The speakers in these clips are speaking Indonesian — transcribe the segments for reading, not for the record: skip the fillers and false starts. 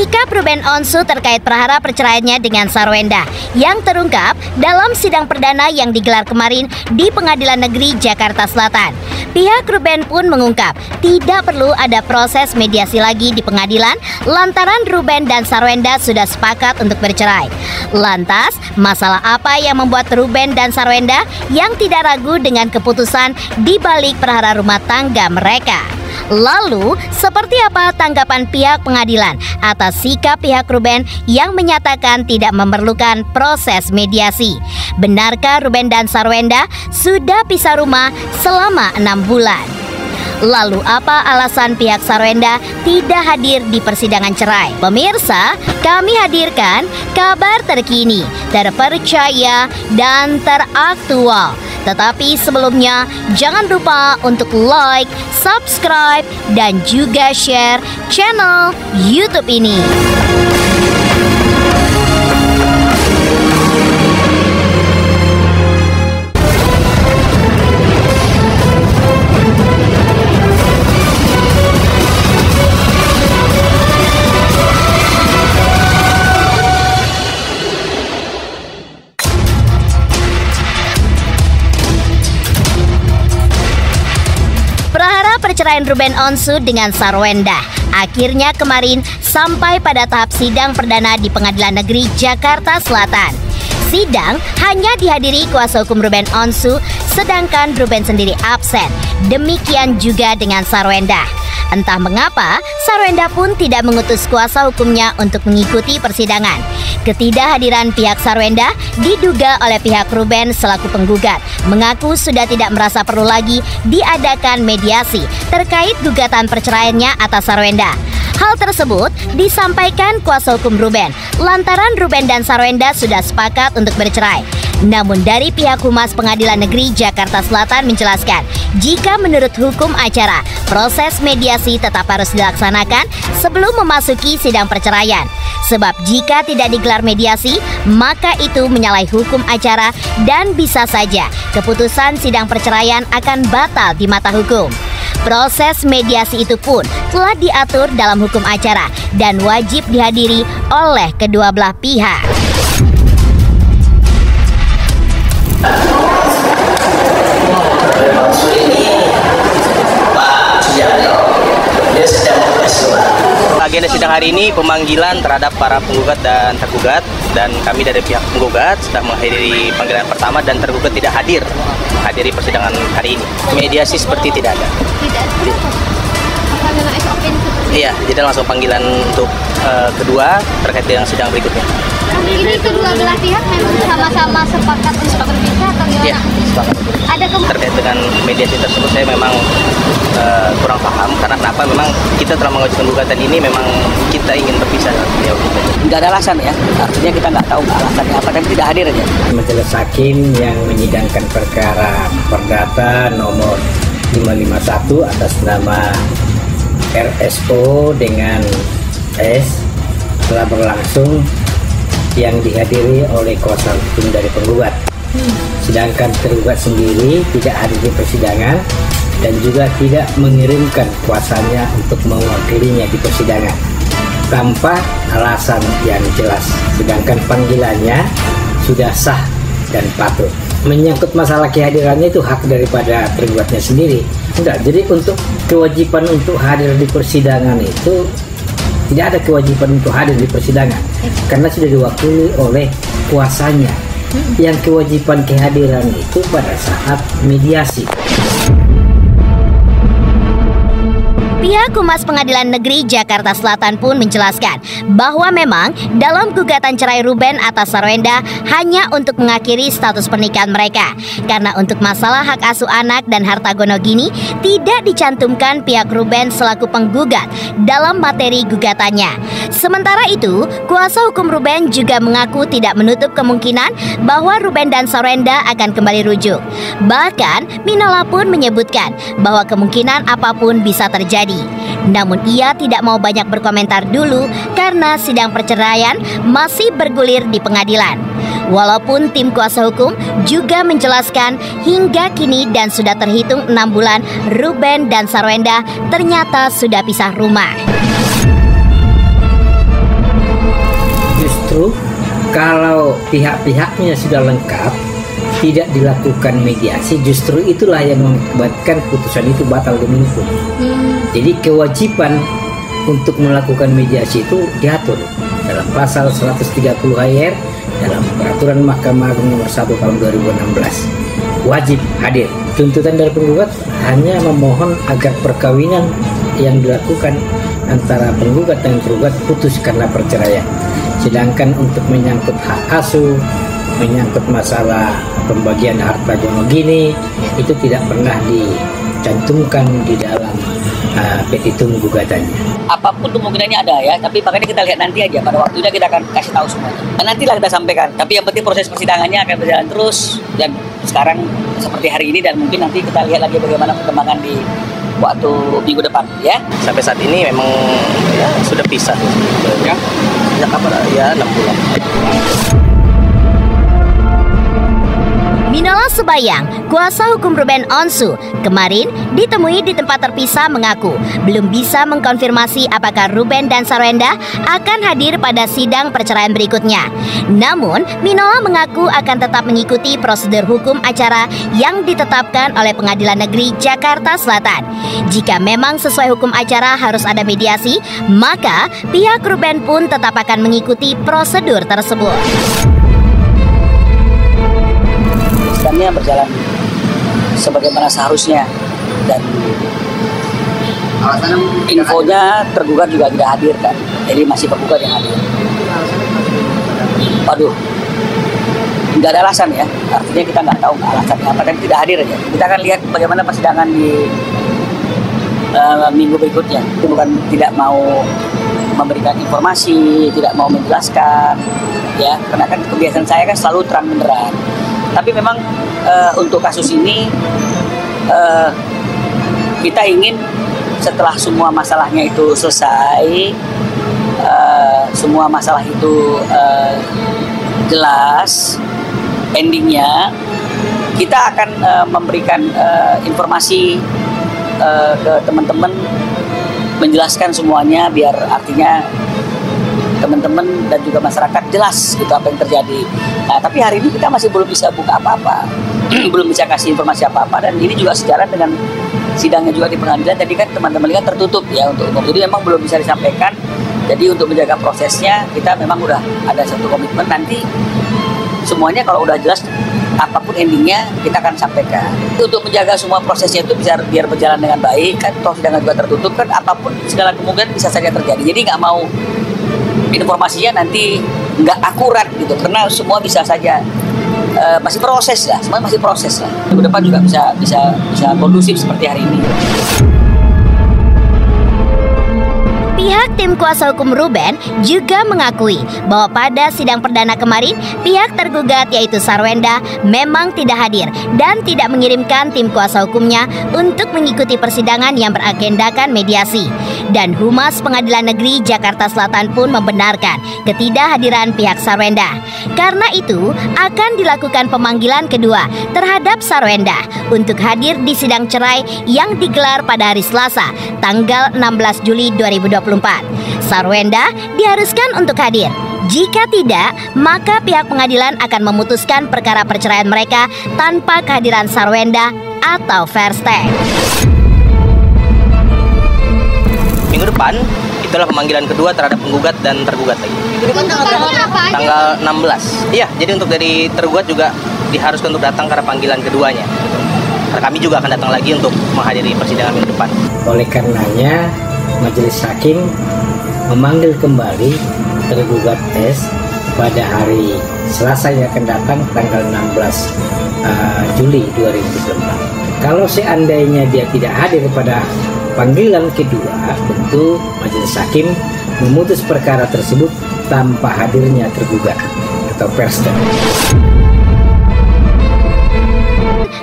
Sikap Ruben Onsu terkait perkara perceraiannya dengan Sarwenda yang terungkap dalam sidang perdana yang digelar kemarin di Pengadilan Negeri Jakarta Selatan. Pihak Ruben pun mengungkap tidak perlu ada proses mediasi lagi di pengadilan lantaran Ruben dan Sarwenda sudah sepakat untuk bercerai. Lantas, masalah apa yang membuat Ruben dan Sarwenda yang tidak ragu dengan keputusan di balik perkara rumah tangga mereka? Lalu, seperti apa tanggapan pihak pengadilan atas sikap pihak Ruben yang menyatakan tidak memerlukan proses mediasi? Benarkah Ruben dan Sarwenda sudah pisah rumah selama 6 bulan? Lalu apa alasan pihak Sarwenda tidak hadir di persidangan cerai? Pemirsa, kami hadirkan kabar terkini, terpercaya, dan teraktual. Tetapi sebelumnya, jangan lupa untuk like, subscribe, dan juga share channel YouTube ini. Perceraian Ruben Onsu dengan Sarwenda akhirnya kemarin sampai pada tahap sidang perdana di Pengadilan Negeri Jakarta Selatan. Sidang hanya dihadiri kuasa hukum Ruben Onsu, sedangkan Ruben sendiri absen. Demikian juga dengan Sarwenda. Entah mengapa, Sarwenda pun tidak mengutus kuasa hukumnya untuk mengikuti persidangan. Ketidakhadiran pihak Sarwenda diduga oleh pihak Ruben selaku penggugat, mengaku sudah tidak merasa perlu lagi diadakan mediasi terkait gugatan perceraiannya atas Sarwenda. Hal tersebut disampaikan kuasa hukum Ruben lantaran Ruben dan Sarwenda sudah sepakat untuk bercerai. Namun dari pihak Humas Pengadilan Negeri Jakarta Selatan menjelaskan, jika menurut hukum acara, proses mediasi tetap harus dilaksanakan sebelum memasuki sidang perceraian. Sebab jika tidak digelar mediasi, maka itu menyalahi hukum acara dan bisa saja keputusan sidang perceraian akan batal di mata hukum. Proses mediasi itu pun telah diatur dalam hukum acara dan wajib dihadiri oleh kedua belah pihak. Agenda sidang hari ini pemanggilan terhadap para penggugat dan tergugat, dan kami dari pihak penggugat sedang menghadiri panggilan pertama dan tergugat tidak hadiri persidangan hari ini. Mediasi seperti tidak ada. Iya, jadi langsung panggilan untuk kedua terkait dengan sidang berikutnya. Ini kedua belah pihak memang sama-sama sepakat untuk berpisah atau gimana? Iya, sepakat. Ada terkait dengan mediasi tersebut saya memang kurang paham karena kenapa memang kita telah mengajukan gugatan ini memang kita ingin berpisah. Nggak ada alasan ya, artinya kita nggak tahu alasannya apa, tapi tidak hadir aja. Majelis Hakim yang menyidangkan perkara perdata nomor 551 atas nama RSO dengan S telah berlangsung yang dihadiri oleh kuasa hukum dari penggugat. Sedangkan tergugat sendiri tidak hadir di persidangan dan juga tidak mengirimkan kuasanya untuk mewakilinya di persidangan tanpa alasan yang jelas. Sedangkan panggilannya sudah sah dan patut. Menyangkut masalah kehadirannya itu hak daripada tergugatnya sendiri. Enggak, jadi untuk kewajiban untuk hadir di persidangan itu tidak ada kewajiban untuk hadir di persidangan karena sudah diwakili oleh kuasanya. Yang kewajiban kehadiran itu pada saat mediasi. Pihak Humas Pengadilan Negeri Jakarta Selatan pun menjelaskan bahwa memang dalam gugatan cerai Ruben atas Sarwenda hanya untuk mengakhiri status pernikahan mereka. Karena untuk masalah hak asuh anak dan harta gonogini tidak dicantumkan pihak Ruben selaku penggugat dalam materi gugatannya. Sementara itu, kuasa hukum Ruben juga mengaku tidak menutup kemungkinan bahwa Ruben dan Sarwenda akan kembali rujuk. Bahkan, Minola pun menyebutkan bahwa kemungkinan apapun bisa terjadi. Namun ia tidak mau banyak berkomentar dulu karena sidang perceraian masih bergulir di pengadilan. Walaupun tim kuasa hukum juga menjelaskan hingga kini dan sudah terhitung 6 bulan Ruben dan Sarwenda ternyata sudah pisah rumah. justru kalau pihak-pihaknya sudah lengkap, tidak dilakukan mediasi, justru itulah yang mengakibatkan putusan itu batal demi hukum. Jadi kewajiban untuk melakukan mediasi itu diatur dalam pasal 130 HR dalam peraturan Mahkamah Agung nomor 1 tahun 2016. Wajib hadir. Tuntutan dari penggugat hanya memohon agar perkawinan yang dilakukan antara penggugat dan tergugat putus karena perceraian. Sedangkan untuk menyangkut hak asuh, menyangkut masalah pembagian harta gono gini, itu tidak pernah dicantumkan di dalam petitum gugatannya. Apapun kemungkinannya ada ya, tapi makanya kita lihat nanti aja, pada waktunya kita akan kasih tahu semuanya. Nantilah kita sampaikan, tapi yang penting proses persidangannya akan berjalan terus, dan sekarang seperti hari ini, dan mungkin nanti kita lihat lagi bagaimana perkembangan di waktu minggu depan ya. Sampai saat ini memang ya sudah pisah ya. Sejak kapan? Ya 6 bulan. Minola Subayang, kuasa hukum Ruben Onsu, kemarin ditemui di tempat terpisah mengaku belum bisa mengkonfirmasi apakah Ruben dan Sarwenda akan hadir pada sidang perceraian berikutnya. Namun, Minola mengaku akan tetap mengikuti prosedur hukum acara yang ditetapkan oleh Pengadilan Negeri Jakarta Selatan. Jika memang sesuai hukum acara harus ada mediasi, maka pihak Ruben pun tetap akan mengikuti prosedur tersebut. Sidangnya berjalan sebagaimana seharusnya, dan infonya tergugat juga tidak hadir kan, jadi masih penggugat yang hadir. Waduh, nggak ada alasan ya, artinya kita nggak tahu alasannya apa dan tidak hadir aja. Kita akan lihat bagaimana persidangan di minggu berikutnya. Itu bukan tidak mau memberikan informasi, tidak mau menjelaskan ya, karena kan kebiasaan saya kan selalu terang benderang. Tapi memang untuk kasus ini kita ingin setelah semua masalahnya itu selesai, semua masalah itu jelas endingnya, kita akan memberikan informasi ke teman-teman, menjelaskan semuanya biar artinya teman-teman dan juga masyarakat jelas gitu apa yang terjadi. Nah, tapi hari ini kita masih belum bisa buka apa-apa, belum bisa kasih informasi apa-apa, dan ini juga sejalan dengan sidangnya juga di pengadilan. Jadi kan teman-teman lihat tertutup ya untuk umum, jadi memang belum bisa disampaikan. Jadi untuk menjaga prosesnya kita memang udah ada satu komitmen, nanti semuanya kalau udah jelas apapun endingnya kita akan sampaikan. Untuk menjaga semua prosesnya itu bisa biar berjalan dengan baik kan, toh sidangnya juga tertutup kan, apapun segala kemungkinan bisa saja terjadi. Jadi nggak mau informasinya nanti nggak akurat gitu, karena semua bisa saja masih proses lah, semua masih proses lah. Ke depan juga bisa kondusif seperti hari ini. Pihak tim kuasa hukum Ruben juga mengakui bahwa pada sidang perdana kemarin pihak tergugat yaitu Sarwenda memang tidak hadir dan tidak mengirimkan tim kuasa hukumnya untuk mengikuti persidangan yang beragendakan mediasi. Dan Humas Pengadilan Negeri Jakarta Selatan pun membenarkan ketidakhadiran pihak Sarwenda. Karena itu akan dilakukan pemanggilan kedua terhadap Sarwenda untuk hadir di sidang cerai yang digelar pada hari Selasa tanggal 16 Juli 2024. Sarwenda diharuskan untuk hadir. Jika tidak, maka pihak pengadilan akan memutuskan perkara perceraian mereka tanpa kehadiran Sarwenda atau fair stay. Minggu depan itulah pemanggilan kedua terhadap penggugat dan tergugat lagi. Tuntutannya apa aja? Tanggal 16. Iya, jadi untuk dari tergugat juga diharuskan untuk datang karena panggilan keduanya. Karena kami juga akan datang lagi untuk menghadiri persidangan minggu depan. Oleh karenanya majelis hakim memanggil kembali tergugat S pada hari Selasa yang akan datang tanggal 16 Juli 2024. Kalau seandainya dia tidak hadir pada panggilan kedua, tentu majelis hakim memutus perkara tersebut tanpa hadirnya tergugat atau perster.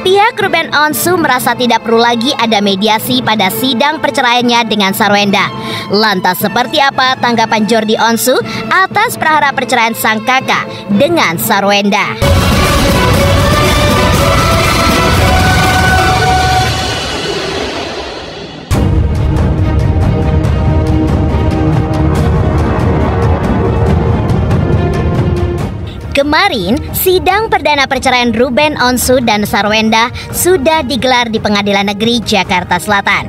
Pihak Ruben Onsu merasa tidak perlu lagi ada mediasi pada sidang perceraiannya dengan Sarwenda. Lantas seperti apa tanggapan Jordi Onsu atas prahara perceraian sang kakak dengan Sarwenda? Kemarin, sidang perdana perceraian Ruben Onsu dan Sarwenda sudah digelar di Pengadilan Negeri Jakarta Selatan.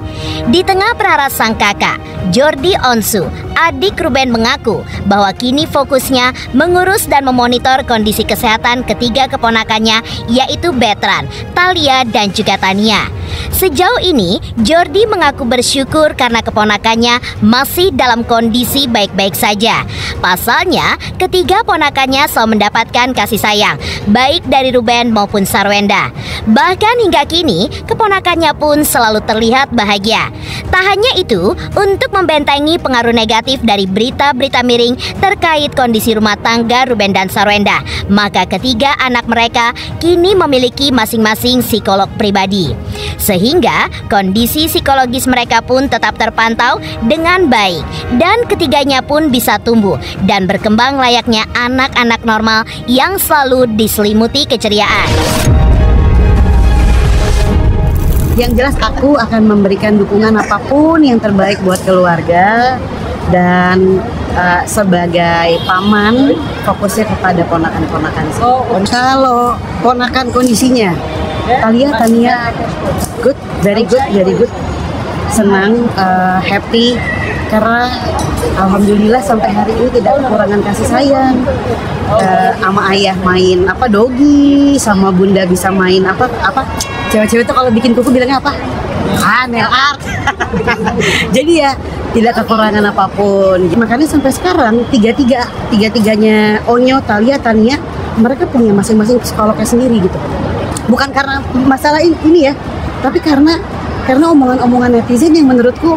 Di tengah prahara sang kakak, Jordi Onsu, adik Ruben mengaku bahwa kini fokusnya mengurus dan memonitor kondisi kesehatan ketiga keponakannya, yaitu Betran, Thalia, dan juga Tania. Sejauh ini, Jordi mengaku bersyukur karena keponakannya masih dalam kondisi baik-baik saja. Pasalnya, ketiga ponakannya selalu mendapatkan kasih sayang, baik dari Ruben maupun Sarwenda. Bahkan hingga kini, keponakannya pun selalu terlihat bahagia. Tak hanya itu, untuk membentengi pengaruh negatif dari berita-berita miring terkait kondisi rumah tangga Ruben dan Sarwenda, maka ketiga anak mereka kini memiliki masing-masing psikolog pribadi. Sehingga kondisi psikologis mereka pun tetap terpantau dengan baik, dan ketiganya pun bisa tumbuh dan berkembang layaknya anak-anak normal yang selalu diselimuti keceriaan. Yang jelas aku akan memberikan dukungan apapun yang terbaik buat keluarga, dan sebagai paman fokusnya kepada ponakan-ponakan sih. Kalau ponakan kondisinya Tania good, very good, senang, happy, karena alhamdulillah sampai hari ini tidak kekurangan kasih sayang. Sama ayah main dogi, sama bunda bisa main cewek-cewek tuh kalau bikin kuku bilangnya nail art. Jadi ya tidak kekurangan apapun. Makanya sampai sekarang tiga-tiganya Onyo, Thalia, Tania, mereka punya masing-masing psikolognya sendiri gitu. Bukan karena masalah ini ya, tapi karena omongan-omongan netizen yang menurutku,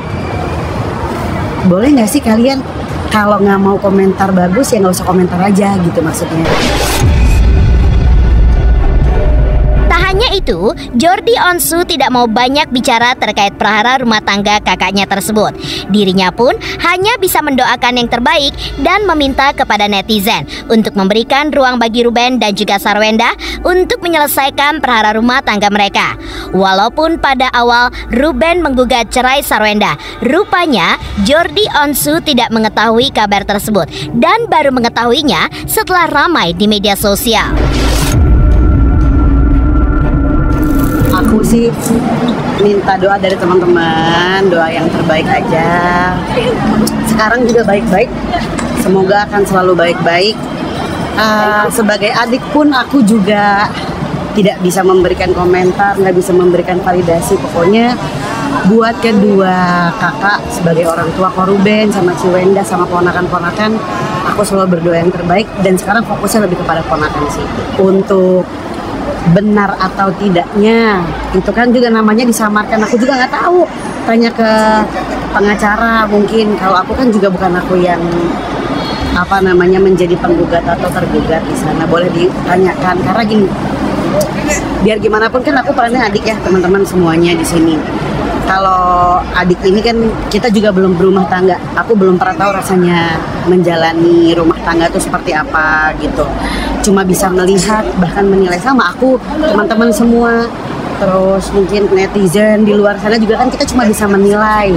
boleh nggak sih kalian kalau nggak mau komentar bagus ya nggak usah komentar aja gitu maksudnya. Hanya itu, Jordi Onsu tidak mau banyak bicara terkait prahara rumah tangga kakaknya tersebut. Dirinya pun hanya bisa mendoakan yang terbaik dan meminta kepada netizen untuk memberikan ruang bagi Ruben dan juga Sarwenda untuk menyelesaikan prahara rumah tangga mereka. Walaupun pada awal Ruben menggugat cerai Sarwenda, rupanya Jordi Onsu tidak mengetahui kabar tersebut dan baru mengetahuinya setelah ramai di media sosial. Aku sih minta doa dari teman-teman, doa yang terbaik aja. Sekarang juga baik-baik, semoga akan selalu baik-baik. Sebagai adik pun aku juga tidak bisa memberikan komentar, nggak bisa memberikan validasi. Pokoknya buat kedua kakak sebagai orang tua Ruben sama Ciwenda sama ponakan-ponakan, aku selalu berdoa yang terbaik, dan sekarang fokusnya lebih kepada ponakan sih. Untuk benar atau tidaknya itu kan juga namanya disamarkan, aku juga nggak tahu, tanya ke pengacara mungkin. Kalau aku kan juga bukan aku yang menjadi penggugat atau tergugat di sana, boleh ditanyakan karena gini, biar gimana pun kan aku perannya adik ya teman-teman semuanya di sini. Kalau adik ini kan kita juga belum berumah tangga, aku belum pernah tahu rasanya menjalani rumah tangga itu seperti apa gitu. Cuma bisa melihat, bahkan menilai sama aku, teman-teman semua, terus mungkin netizen di luar sana juga kan kita cuma bisa menilai,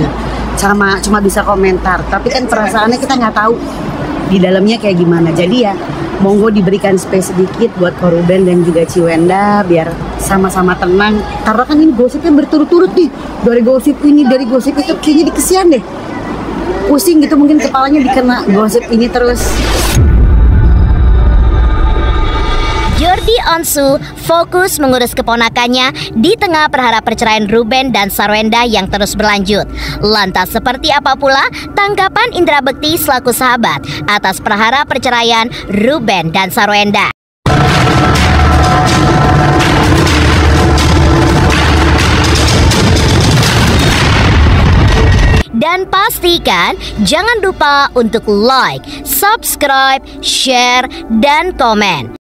cuma bisa komentar. Tapi kan perasaannya kita nggak tahu di dalamnya kayak gimana. Jadi ya monggo diberikan space sedikit buat Ruben dan juga Ciwenda biar sama-sama tenang. Karena kan ini gosipnya berturut-turut nih, dari gosip ini, dari gosip itu, kayaknya dikesian deh. Pusing gitu mungkin kepalanya dikena gosip ini terus. Jordi Onsu fokus mengurus keponakannya di tengah prahara perceraian Ruben dan Sarwenda yang terus berlanjut. Lantas seperti apa pula tanggapan Indra Bekti selaku sahabat atas prahara perceraian Ruben dan Sarwenda? Dan pastikan jangan lupa untuk like, subscribe, share, dan komen.